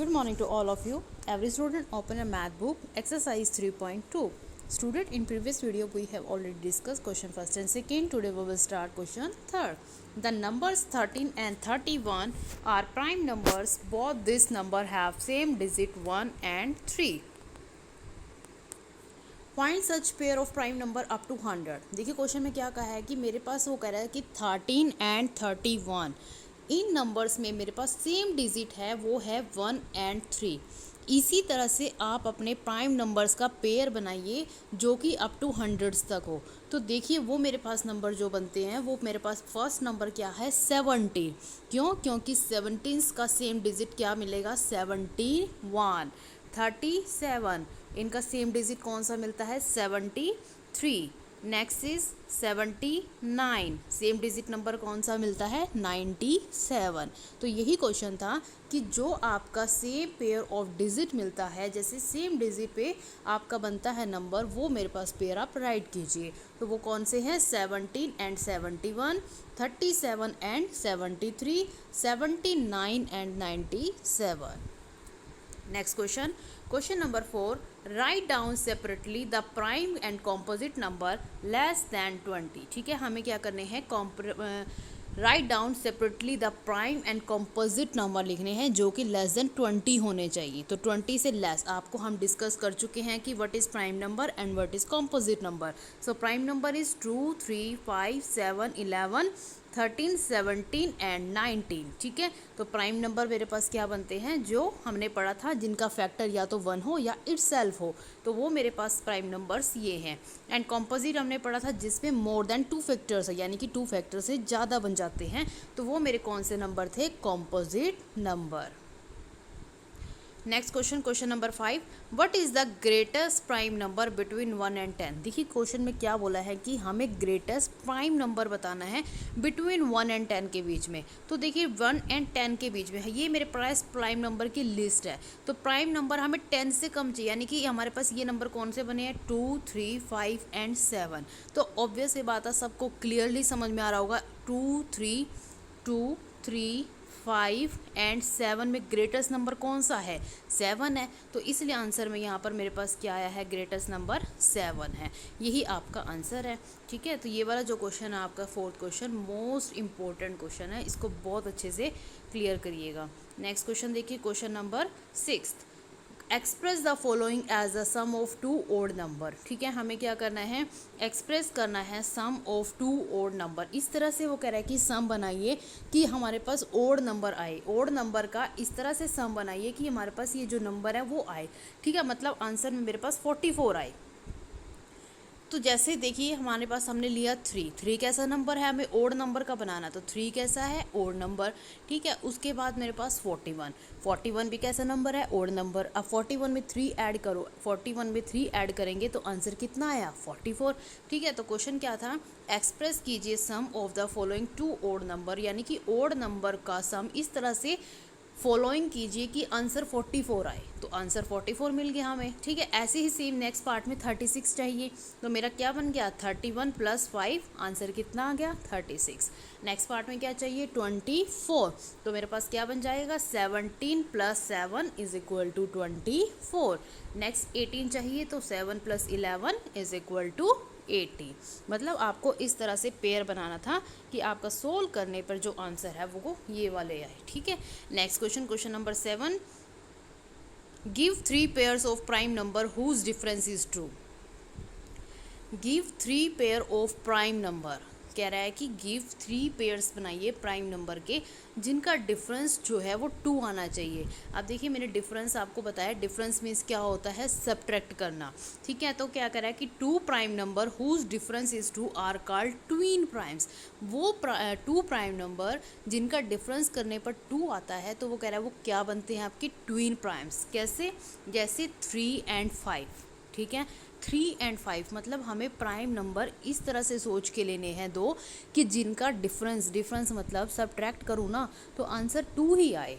Good morning to all of you. Every student open a math book, exercise 3.2. Student, in previous video we have already discussed question first and second. Today we will start question third. The numbers 13 and 31 are prime numbers. Both these number have same digit 1 and 3. Find such pair of prime number up to 100. देखिए question में क्या कहा है कि मेरे पास वो कह रहा है कि 13 एंड 31 इन नंबर्स में मेरे पास सेम डिजिट है, वो है 1 एंड 3. इसी तरह से आप अपने प्राइम नंबर्स का पेयर बनाइए जो कि अप टू 100 तक हो. तो देखिए वो मेरे पास नंबर जो बनते हैं वो मेरे पास फर्स्ट नंबर क्या है 17. क्योंकि 17 का सेम डिजिट क्या मिलेगा 71. 37 इनका सेम डिजिट कौन सा मिलता है 73. Next is 79 same digit number कौन सा मिलता है 97. तो यही क्वेश्चन था कि जो आपका सेम पेयर ऑफ डिजिट मिलता है, जैसे सेम डिजिट पे आपका बनता है नंबर, वो मेरे पास पेयर आप राइट कीजिए. तो वो कौन से हैं 17 and 71, 37 and 73, 79 and 97. Next question number 4. Write down separately the prime and composite number less than 20. ठीक है, हमें क्या करने हैं write down separately the prime and composite number लिखने हैं जो कि लेस देन 20 होने चाहिए. तो 20 से लेस आपको हम डिस्कस कर चुके हैं कि what is prime number and what is composite number. So prime number is 2, 3, 5, 7, 11, 13, 17 and 19. ठीक है, तो प्राइम नंबर मेरे पास क्या बनते हैं जो हमने पढ़ा था, जिनका फैक्टर या तो 1 हो या इटसेल्फ हो, तो वो मेरे पास प्राइम नंबर्स ये हैं. एंड कॉम्पोजिट हमने पढ़ा था जिसमें मोर देन 2 फैक्टर्स है, यानी कि 2 फैक्टर से ज़्यादा बन जाते हैं, तो वो मेरे कौन से नंबर थे composite number. Next question number 5. What is the greatest prime number between 1 and 10. देखिए क्वेश्चन में क्या बोला है कि हमें ग्रेटेस्ट प्राइम नंबर बताना है बिटवीन 1 एंड 10 के बीच में. तो देखिए 1 एंड 10 के बीच में है, ये मेरे पास प्राइम नंबर की लिस्ट है. तो प्राइम नंबर हमें 10 से कम चाहिए, यानी कि हमारे पास ये नंबर कौन से बने हैं 2, 3, 5 एंड 7. तो ऑब्वियस ये बात है, सबको क्लियरली समझ में आ रहा होगा 2, 3, 5 एंड 7 में ग्रेटेस्ट नंबर कौन सा है 7 है. तो इसलिए आंसर में यहाँ पर मेरे पास क्या आया है ग्रेटेस्ट नंबर 7 है. यही आपका आंसर है. ठीक है, तो ये वाला जो क्वेश्चन है आपका 4th question most important question है, इसको बहुत अच्छे से क्लियर करिएगा. नेक्स्ट क्वेश्चन देखिए question number 6. Express the following as a sum of 2 odd number. ठीक है, हमें क्या करना है एक्सप्रेस करना है सम ऑफ 2 ओड नंबर. इस तरह से वो कह रहा है कि सम बनाइए कि हमारे पास ओड नंबर आए. ओड नंबर का इस तरह से सम बनाइए कि हमारे पास ये जो नंबर है वो आए. ठीक है, मतलब आंसर में मेरे पास 44 आए. तो जैसे देखिए हमारे पास हमने लिया 3 कैसा नंबर है, हमें ओड नंबर का बनाना, तो 3 कैसा है ओड नंबर. ठीक है, उसके बाद मेरे पास 41 भी कैसा नंबर है ओड नंबर. अब 41 में 3 ऐड करो, 41 में 3 ऐड करेंगे तो आंसर कितना आया 44. ठीक है, तो क्वेश्चन क्या था एक्सप्रेस कीजिए sum of the following 2 odd number, यानी कि ओड नंबर का सम इस तरह से फॉलोइंग कीजिए कि आंसर 44 आए. तो आंसर 44 मिल गया हमें. ठीक है, ऐसे ही सेम नेक्स्ट पार्ट में 36 चाहिए, तो मेरा क्या बन गया 31 + 5 आंसर कितना आ गया 36. नेक्स्ट पार्ट में क्या चाहिए 24, तो मेरे पास क्या बन जाएगा 17 + 7 = 24. नेक्स्ट 18 चाहिए, तो 7 + 11 = 80. मतलब आपको इस तरह से पेयर बनाना था कि आपका सोल्व करने पर जो आंसर है वो ये वाले आए. ठीक है, next question number 7. Give 3 pairs of prime number whose difference is two. Give 3 pair of prime number कह रहा है कि गिव 3 पेयर्स बनाइए प्राइम नंबर के जिनका डिफरेंस जो है वो 2 आना चाहिए. अब देखिए मैंने डिफरेंस आपको बताया, डिफरेंस मीन्स क्या होता है सब्ट्रैक्ट करना. ठीक है, तो क्या कह रहा है कि 2 prime number whose difference is 2 are called twin primes. वो 2 प्राइम नंबर जिनका डिफरेंस करने पर 2 आता है तो वो कह रहा है वो क्या बनते हैं आपके ट्विन प्राइम्स. कैसे, जैसे 3 एंड 5. ठीक है, 3 एंड 5 मतलब हमें प्राइम नंबर इस तरह से सोच के लेने हैं दो कि जिनका डिफरेंस मतलब सब्ट्रैक्ट करूँ ना तो आंसर 2 ही आए.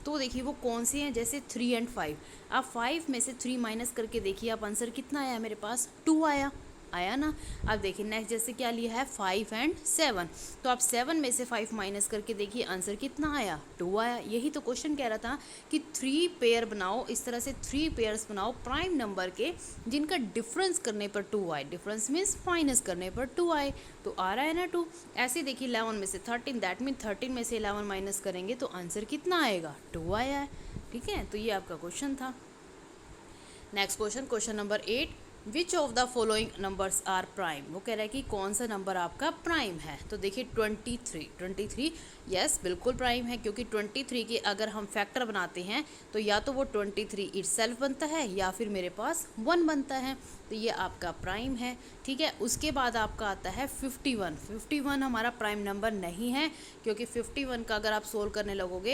तो देखिए वो कौन से हैं, जैसे 3 एंड 5. आप 5 में से 3 माइनस करके देखिए आप आंसर कितना आया मेरे पास 2 आया. आया ना। अब देखिए नेक्स्ट जैसे क्या लिया है 5 एंड 7, तो आप 7 में से 5 माइनस करके देखिए आंसर कितना आया 2 आया। यही तो क्वेश्चन कह रहा था कि 3 पेयर बनाओ, इस तरह से 3 पेयर्स बनाओ प्राइम नंबर के जिनका डिफरेंस करने पर 2 आए, डिफरेंस मीन्स माइनस करने पर 2 आए, तो आ रहा है ना 2। ऐसे देखिए 11 में से 13, दैट मीन 13 में से 11 माइनस करेंगे तो आंसर कितना आएगा 2 आया है। ठीक है, तो ये आपका क्वेश्चन था। Next question, question number 8, which of the following numbers are prime. वो कह रहा है कि कौन सा नंबर आपका प्राइम है। तो देखिए 23 यस बिल्कुल प्राइम है, क्योंकि 23 के अगर हम फैक्टर बनाते हैं तो या तो वो 23 इटसेल्फ बनता है या फिर मेरे पास 1 बनता है, तो ये आपका प्राइम है। ठीक है, उसके बाद आपका आता है 51 हमारा प्राइम नंबर नहीं है, क्योंकि 51 का अगर आप सोल्व करने लगोगे,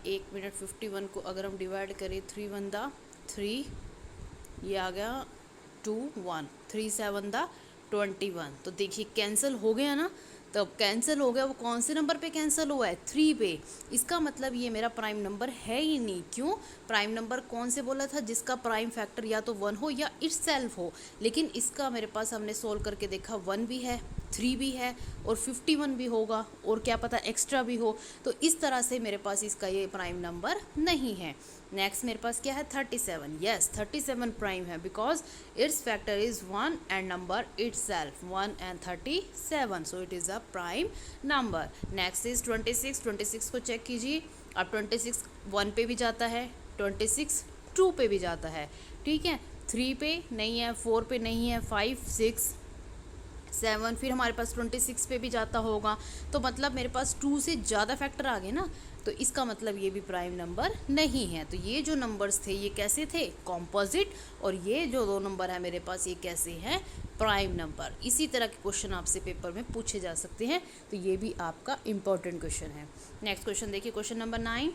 एक मिनट, 51 को अगर हम डिवाइड करें 3 1 दा 3, ये आ गया 2 1, 3 7 दा 21, तो देखिए कैंसिल हो गया ना। तो कैंसिल हो गया, वो कौन से नंबर पे कैंसिल हुआ है 3 पे। इसका मतलब ये मेरा प्राइम नंबर है ही नहीं। क्यों? प्राइम नंबर कौन से बोला था, जिसका प्राइम फैक्टर या तो 1 हो या इटसेल्फ हो, लेकिन इसका मेरे पास हमने सोल्व करके देखा 1 भी है, 3 भी है और 51 भी होगा, और क्या पता एक्स्ट्रा भी हो, तो इस तरह से मेरे पास इसका ये प्राइम नंबर नहीं है। नेक्स्ट मेरे पास क्या है 37, यस 37 प्राइम है, because it's factor is 1 and number itself 1 and 37, so it is a prime number. Next is 26 को चेक कीजिए। अब 26 1 पे भी जाता है, 26 2 पे भी जाता है, ठीक है, 3 पे नहीं है, 4 पे नहीं है, 5 6 7, फिर हमारे पास 26 पे भी जाता होगा, तो मतलब मेरे पास 2 से ज़्यादा फैक्टर आ गए ना, तो इसका मतलब ये भी प्राइम नंबर नहीं है। तो ये जो नंबर्स थे ये कैसे थे, कॉम्पोजिट, और ये जो 2 नंबर है मेरे पास ये कैसे हैं, प्राइम नंबर। इसी तरह के क्वेश्चन आपसे पेपर में पूछे जा सकते हैं, तो ये भी आपका इम्पोर्टेंट क्वेश्चन है। नेक्स्ट क्वेश्चन देखिए, question number 9,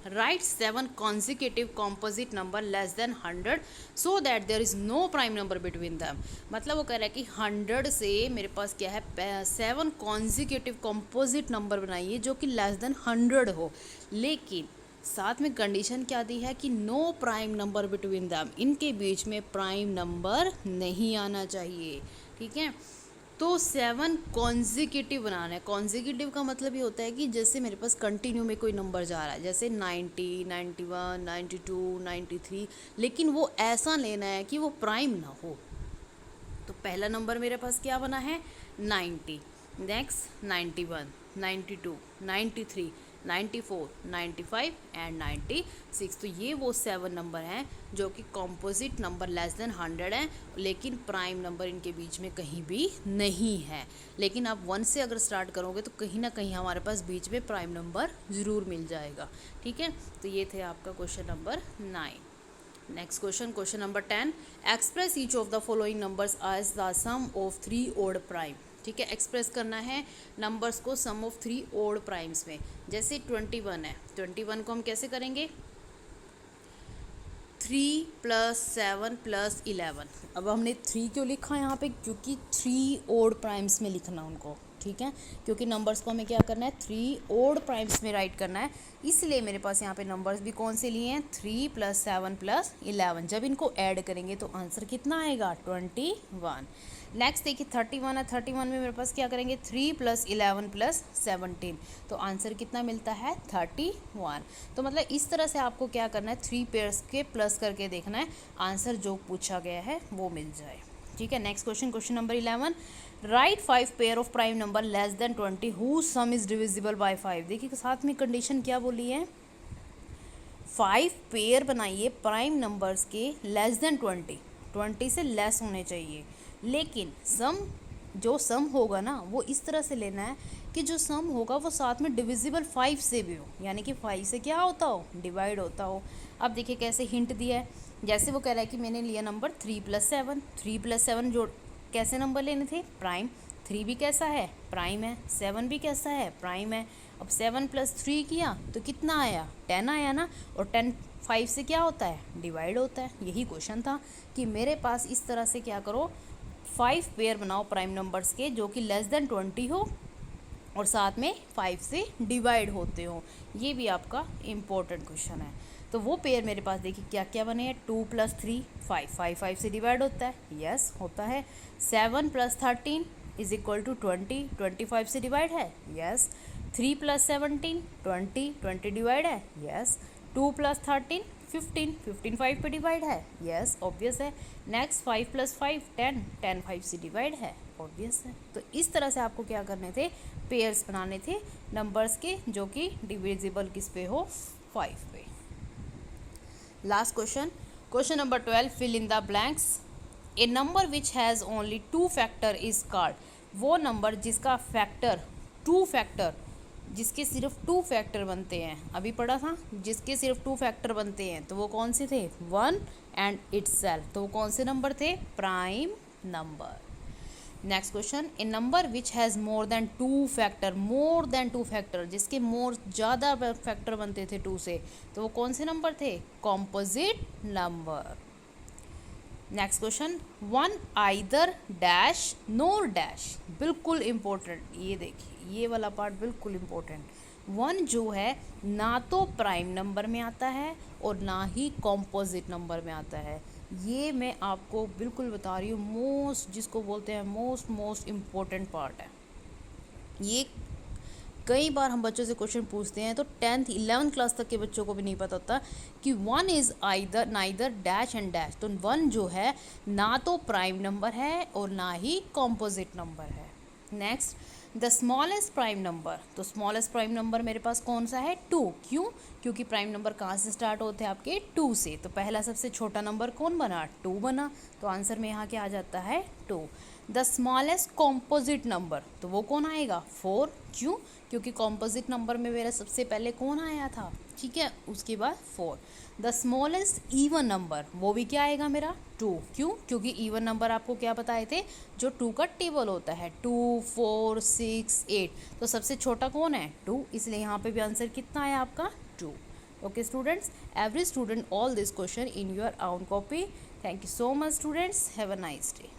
right 7 consecutive composite number less than 100 so that there is no prime number between them। मतलब वो कह रहा है कि 100 से मेरे पास क्या है 7 consecutive composite नंबर बनाइए जो कि लेस देन 100 हो, लेकिन साथ में कंडीशन क्या दी है कि no prime number between them, इनके बीच में प्राइम नंबर नहीं आना चाहिए। ठीक है, तो 7 कॉन्जिक्यूटिव बनाना है। कॉन्जिक्यूटिव का मतलब ये होता है कि जैसे मेरे पास कंटिन्यू में कोई नंबर जा रहा है, जैसे 90 91 92 93, लेकिन वो ऐसा लेना है कि वो प्राइम ना हो। तो पहला नंबर मेरे पास क्या बना है 90, नेक्स्ट 91 92 93 94 95 एंड 96, तो ये वो 7 नंबर हैं जो कि कॉम्पोजिट नंबर लेस देन 100 हैं, लेकिन प्राइम नंबर इनके बीच में कहीं भी नहीं है। लेकिन आप 1 से अगर स्टार्ट करोगे तो कहीं ना कहीं हमारे पास बीच में प्राइम नंबर ज़रूर मिल जाएगा। ठीक है, तो ये थे आपका question number 9। Next question, question number 10, express each of the following numbers as the sum of 3 odd prime. ठीक है, एक्सप्रेस करना है नंबर्स को सम ऑफ 3 ओड प्राइम्स में। जैसे 21 है, 21 को हम कैसे करेंगे 3 + 7 + 11। अब हमने 3 क्यों लिखा यहाँ पे, क्योंकि 3 ओड प्राइम्स में लिखना उनको। ठीक है, क्योंकि नंबर्स को हमें क्या करना है 3 ओड प्राइम्स में राइट करना है, इसलिए मेरे पास यहाँ पे नंबर्स भी कौन से लिए हैं 3 + 7 + 11। जब इनको ऐड करेंगे तो आंसर कितना आएगा 21। नेक्स्ट देखिए 31 है, 31 में मेरे पास क्या करेंगे 3 + 11 + 17, तो आंसर कितना मिलता है 31। तो मतलब इस तरह से आपको क्या करना है 3 पेयर्स के प्लस करके देखना है, आंसर जो पूछा गया है वो मिल जाए। ठीक है, next question, question number 11, write 5 pair of prime number less than 20 whose sum is divisible by 5। देखिए साथ में कंडीशन क्या बोली है, 5 पेयर बनाइए प्राइम नंबर्स के लेस देन 20 से लेस होने चाहिए, लेकिन जो सम होगा ना वो इस तरह से लेना है कि जो सम होगा वो साथ में डिविजिबल 5 से भी हो, यानी कि 5 से क्या होता हो डिवाइड होता हो। अब देखिए कैसे हिंट दिया है, जैसे वो कह रहा है कि मैंने लिया नंबर 3 + 7, 3 + 7 जो कैसे नंबर लेने थे प्राइम, 3 भी कैसा है प्राइम है, 7 भी कैसा है प्राइम है। अब 7 + 3 किया तो कितना आया 10 आया ना, और 10 5 से क्या होता है डिवाइड होता है। यही क्वेश्चन था कि मेरे पास इस तरह से क्या करो 5 पेयर बनाओ प्राइम नंबर्स के जो कि लेस देन 20 हो और साथ में 5 से डिवाइड होते हो। ये भी आपका इम्पोर्टेंट क्वेश्चन है। तो वो पेयर मेरे पास देखिए क्या क्या बने हैं, 2 + 3 5, 5 5 से डिवाइड होता है, यस होता है। 7 + 13 इज इक्वल टू 20, 25 से डिवाइड है, यस। 3 + 17 20, 20 डिवाइड है, यस। 2 + 13 15, 15 5 पे डिवाइड है, यस ऑब्वियस है। नेक्स्ट 5 + 5 10, 10 5 से डिवाइड है, ऑब्वियस है। तो इस तरह से आपको क्या करने थे, पेयर्स बनाने थे नंबर्स के जो कि डिविजिबल किस पे हो, 5 पे। Last question number 12, fill in the blanks. A number which has only 2 factor is called. वो नंबर जिसका फैक्टर 2 फैक्टर, जिसके सिर्फ 2 फैक्टर बनते हैं, अभी पढ़ा था, जिसके सिर्फ 2 फैक्टर बनते हैं, तो वो कौन से थे, 1 एंड इटसेल्फ। तो वो कौन से नंबर थे, prime number. Next question, A number which has more than 2 factor, जिसके ज़्यादा फैक्टर बनते थे 2 से, तो वो कौन से नंबर थे, composite number. Next question, 1 either dash nor dash, बिल्कुल इम्पोर्टेंट, ये देखिए ये वाला पार्ट बिल्कुल इम्पोर्टेंट। 1 जो है ना तो प्राइम नंबर में आता है और ना ही कॉम्पोजिट नंबर में आता है। ये मैं आपको बिल्कुल बता रही हूँ, जिसको बोलते हैं मोस्ट इम्पोर्टेंट पार्ट है ये। कई बार हम बच्चों से क्वेश्चन पूछते हैं तो 10th 11th क्लास तक के बच्चों को भी नहीं पता होता कि 1 is either neither dash and dash. तो 1 जो है ना तो प्राइम नंबर है और ना ही कॉम्पोजिट नंबर है। Next, the smallest prime number, तो स्मॉलेस्ट प्राइम नंबर मेरे पास कौन सा है, 2। क्यों, क्योंकि प्राइम नंबर कहाँ से स्टार्ट होते हैं आपके, 2 से। तो पहला सबसे छोटा नंबर कौन बना, 2 बना। तो आंसर में यहाँ क्या आ जाता है, 2। द स्मॉलेस्ट कॉम्पोजिट नंबर, तो वो कौन आएगा, 4। क्यों, क्योंकि कॉम्पोजिट नंबर में मेरा सबसे पहले कौन आया था, ठीक है, उसके बाद 4। द स्मॉलेस्ट इवन नंबर, वो भी क्या आएगा मेरा, 2। क्यों, क्योंकि इवन नंबर आपको क्या बताए थे, जो 2 का टेबल होता है, 2 4 6 8, तो सबसे छोटा कौन है, 2, इसलिए यहाँ पे भी आंसर कितना आया आपका, 2। Okay students, every student all this question in your own copy. Thank you so much students, have a nice day.